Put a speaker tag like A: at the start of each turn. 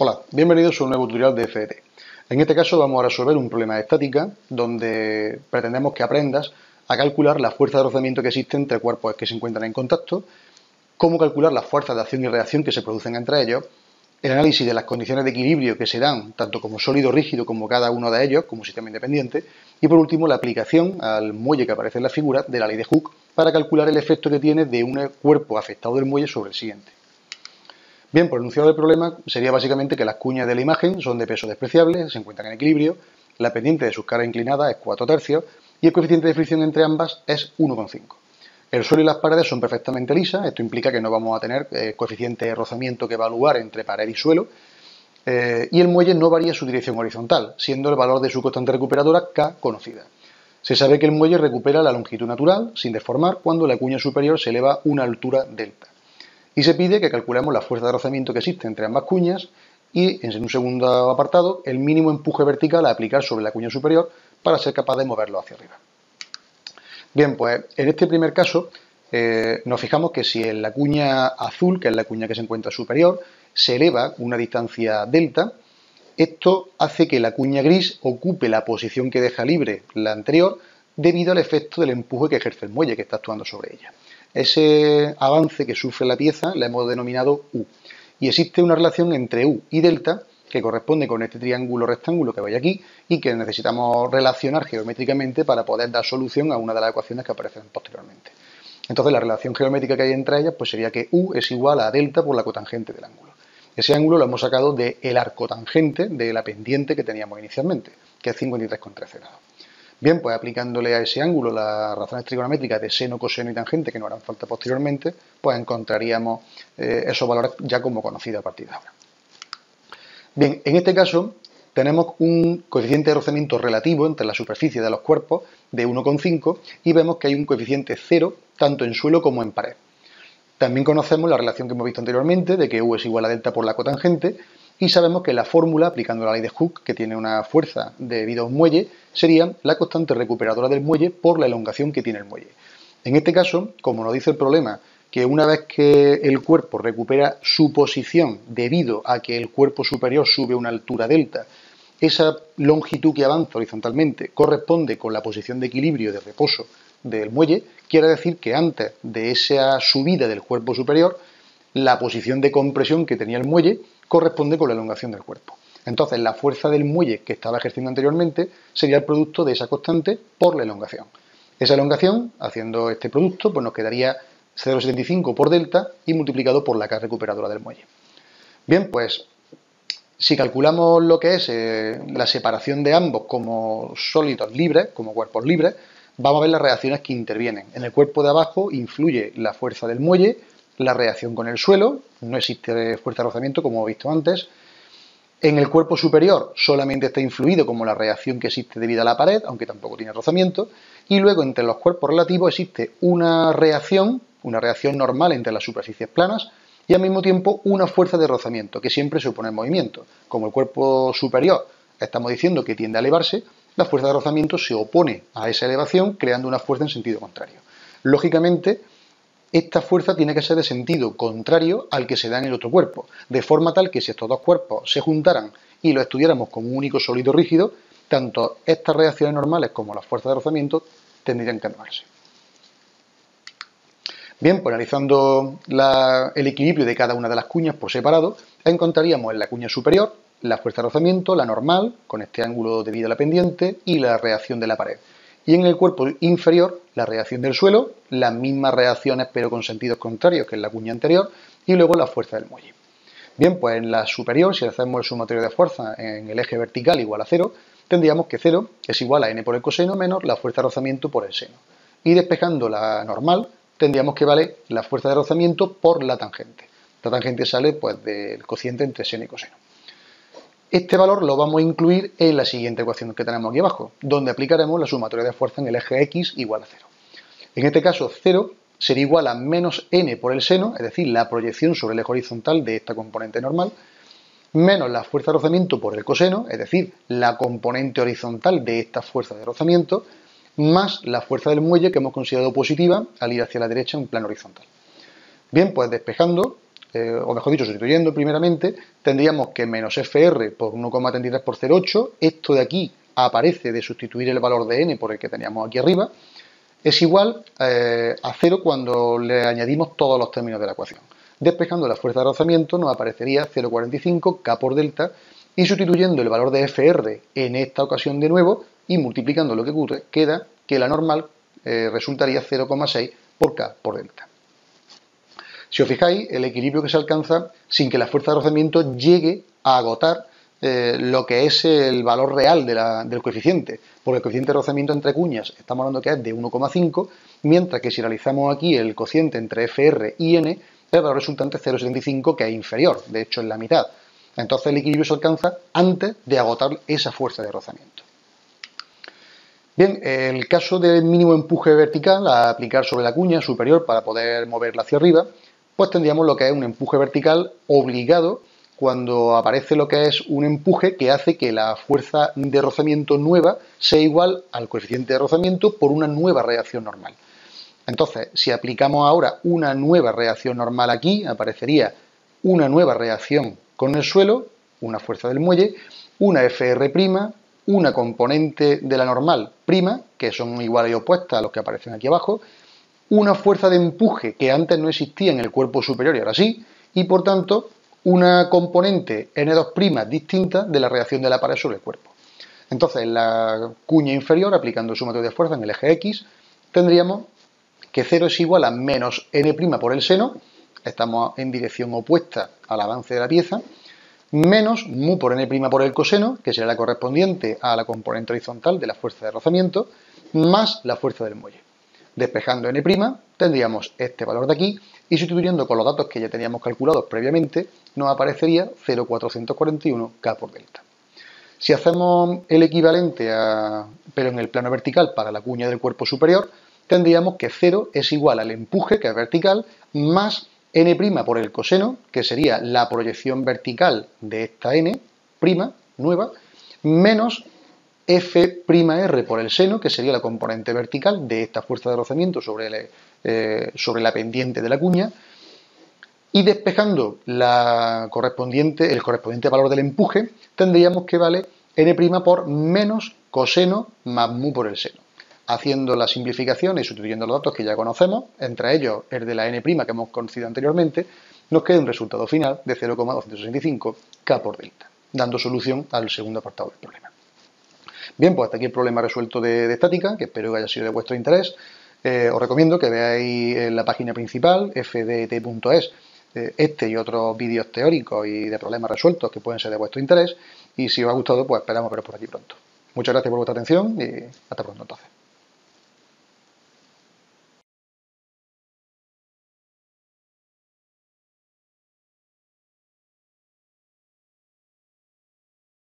A: Hola, bienvenidos a un nuevo tutorial de FET. En este caso vamos a resolver un problema de estática donde pretendemos que aprendas a calcular la fuerza de rozamiento que existe entre cuerpos que se encuentran en contacto, cómo calcular las fuerzas de acción y reacción que se producen entre ellos, el análisis de las condiciones de equilibrio que se dan tanto como sólido rígido como cada uno de ellos como sistema independiente y por último la aplicación al muelle que aparece en la figura de la ley de Hooke para calcular el efecto que tiene de un cuerpo afectado del muelle sobre el siguiente. Bien, por el enunciado del problema sería básicamente que las cuñas de la imagen son de peso despreciable, se encuentran en equilibrio, la pendiente de sus caras inclinadas es 4/3 y el coeficiente de fricción entre ambas es 1,5. El suelo y las paredes son perfectamente lisas, esto implica que no vamos a tener coeficiente de rozamiento que evaluar entre pared y suelo, y el muelle no varía su dirección horizontal, siendo el valor de su constante recuperadora K conocida. Se sabe que el muelle recupera la longitud natural, sin deformar, cuando la cuña superior se eleva una altura delta. Y se pide que calculemos la fuerza de rozamiento que existe entre ambas cuñas y, en un segundo apartado, el mínimo empuje vertical a aplicar sobre la cuña superior para ser capaz de moverlo hacia arriba. Bien, pues en este primer caso nos fijamos que si en la cuña azul, que es la cuña que se encuentra superior, se eleva una distancia delta, esto hace que la cuña gris ocupe la posición que deja libre la anterior debido al efecto del empuje que ejerce el muelle que está actuando sobre ella. Ese avance que sufre la pieza la hemos denominado U. Y existe una relación entre U y delta que corresponde con este triángulo rectángulo que veis aquí y que necesitamos relacionar geométricamente para poder dar solución a una de las ecuaciones que aparecen posteriormente. Entonces la relación geométrica que hay entre ellas pues sería que U es igual a delta por la cotangente del ángulo. Ese ángulo lo hemos sacado del arcotangente de la pendiente que teníamos inicialmente, que es 53,13 grados. Bien, pues aplicándole a ese ángulo las razones trigonométricas de seno, coseno y tangente que nos harán falta posteriormente, pues encontraríamos esos valores ya como conocidos a partir de ahora. Bien, en este caso tenemos un coeficiente de rozamiento relativo entre la superficie de los cuerpos de 1,5 y vemos que hay un coeficiente 0 tanto en suelo como en pared. También conocemos la relación que hemos visto anteriormente de que U es igual a delta por la cotangente y sabemos que la fórmula, aplicando la ley de Hooke, que tiene una fuerza debido a un muelle, sería la constante recuperadora del muelle por la elongación que tiene el muelle. En este caso, como nos dice el problema, que una vez que el cuerpo recupera su posición debido a que el cuerpo superior sube una altura delta, esa longitud que avanza horizontalmente corresponde con la posición de equilibrio de reposo del muelle, quiere decir que antes de esa subida del cuerpo superior, la posición de compresión que tenía el muelle corresponde con la elongación del cuerpo. Entonces, la fuerza del muelle que estaba ejerciendo anteriormente sería el producto de esa constante por la elongación. Esa elongación, haciendo este producto, pues nos quedaría 0,75 por delta y multiplicado por la K recuperadora del muelle. Bien, pues si calculamos lo que es la separación de ambos como sólidos libres, como cuerpos libres, vamos a ver las reacciones que intervienen. En el cuerpo de abajo influye la fuerza del muelle, la reacción con el suelo, no existe fuerza de rozamiento como hemos visto antes. En el cuerpo superior solamente está influido como la reacción que existe debido a la pared, aunque tampoco tiene rozamiento. Y luego entre los cuerpos relativos existe una reacción normal entre las superficies planas y al mismo tiempo una fuerza de rozamiento que siempre se opone al movimiento. Como el cuerpo superior estamos diciendo que tiende a elevarse, la fuerza de rozamiento se opone a esa elevación creando una fuerza en sentido contrario. Lógicamente, esta fuerza tiene que ser de sentido contrario al que se da en el otro cuerpo, de forma tal que si estos dos cuerpos se juntaran y lo estudiáramos como un único sólido rígido, tanto estas reacciones normales como las fuerzas de rozamiento tendrían que anularse. Bien, pues analizando el equilibrio de cada una de las cuñas por separado, encontraríamos en la cuña superior la fuerza de rozamiento, la normal, con este ángulo debido a la pendiente, y la reacción de la pared. Y en el cuerpo inferior, la reacción del suelo, las mismas reacciones pero con sentidos contrarios que en la cuña anterior, y luego la fuerza del muelle. Bien, pues en la superior, si hacemos el sumatorio de fuerza en el eje vertical igual a 0, tendríamos que 0 es igual a n por el coseno menos la fuerza de rozamiento por el seno. Y despejando la normal, tendríamos que vale la fuerza de rozamiento por la tangente. La tangente sale pues del cociente entre seno y coseno. Este valor lo vamos a incluir en la siguiente ecuación que tenemos aquí abajo, donde aplicaremos la sumatoria de fuerza en el eje X igual a 0. En este caso, 0 sería igual a menos n por el seno, es decir, la proyección sobre el eje horizontal de esta componente normal, menos la fuerza de rozamiento por el coseno, es decir, la componente horizontal de esta fuerza de rozamiento, más la fuerza del muelle que hemos considerado positiva al ir hacia la derecha en plano horizontal. Bien, pues despejando, o mejor dicho, sustituyendo primeramente, tendríamos que menos FR por 1,33 por 0,8, esto de aquí aparece de sustituir el valor de n por el que teníamos aquí arriba, es igual a 0 cuando le añadimos todos los términos de la ecuación. Despejando la fuerza de rozamiento nos aparecería 0,45 K por delta y sustituyendo el valor de FR en esta ocasión de nuevo y multiplicando lo que queda, que la normal resultaría 0,6 por K por delta. Si os fijáis, el equilibrio que se alcanza sin que la fuerza de rozamiento llegue a agotar lo que es el valor real del coeficiente, porque el coeficiente de rozamiento entre cuñas estamos hablando que es de 1,5, mientras que si realizamos aquí el cociente entre FR y N, el valor resultante es 0,75, que es inferior, de hecho es la mitad. Entonces el equilibrio se alcanza antes de agotar esa fuerza de rozamiento. Bien, el caso del mínimo empuje vertical a aplicar sobre la cuña superior para poder moverla hacia arriba, pues tendríamos lo que es un empuje vertical obligado cuando aparece lo que es un empuje que hace que la fuerza de rozamiento nueva sea igual al coeficiente de rozamiento por una nueva reacción normal. Entonces, si aplicamos ahora una nueva reacción normal aquí, aparecería una nueva reacción con el suelo, una fuerza del muelle, una FR', una componente de la normal prima, que son iguales y opuestas a los que aparecen aquí abajo, una fuerza de empuje que antes no existía en el cuerpo superior y ahora sí, y por tanto una componente N2' distinta de la reacción de la pared sobre el cuerpo. Entonces, en la cuña inferior, aplicando su método de fuerza en el eje X, tendríamos que 0 es igual a menos N' por el seno, estamos en dirección opuesta al avance de la pieza, menos mu por N' por el coseno, que será la correspondiente a la componente horizontal de la fuerza de rozamiento, más la fuerza del muelle. Despejando N', tendríamos este valor de aquí y sustituyendo con los datos que ya teníamos calculados previamente, nos aparecería 0,441 K por delta. Si hacemos el equivalente, pero en el plano vertical para la cuña del cuerpo superior, tendríamos que 0 es igual al empuje, que es vertical, más N' por el coseno, que sería la proyección vertical de esta N' nueva, menos F'R por el seno, que sería la componente vertical de esta fuerza de rozamiento sobre la pendiente de la cuña, y despejando el correspondiente valor del empuje, tendríamos que vale N' por menos coseno más mu por el seno. Haciendo la simplificación y sustituyendo los datos que ya conocemos, entre ellos el de la N' que hemos conocido anteriormente, nos queda un resultado final de 0,265 K por delta, dando solución al segundo apartado del problema. Bien, pues hasta aquí el problema resuelto de estática, que espero que haya sido de vuestro interés. Os recomiendo que veáis en la página principal, fdt.es, este y otros vídeos teóricos y de problemas resueltos que pueden ser de vuestro interés. Y si os ha gustado, pues esperamos veros por aquí pronto. Muchas gracias por vuestra atención y hasta pronto entonces.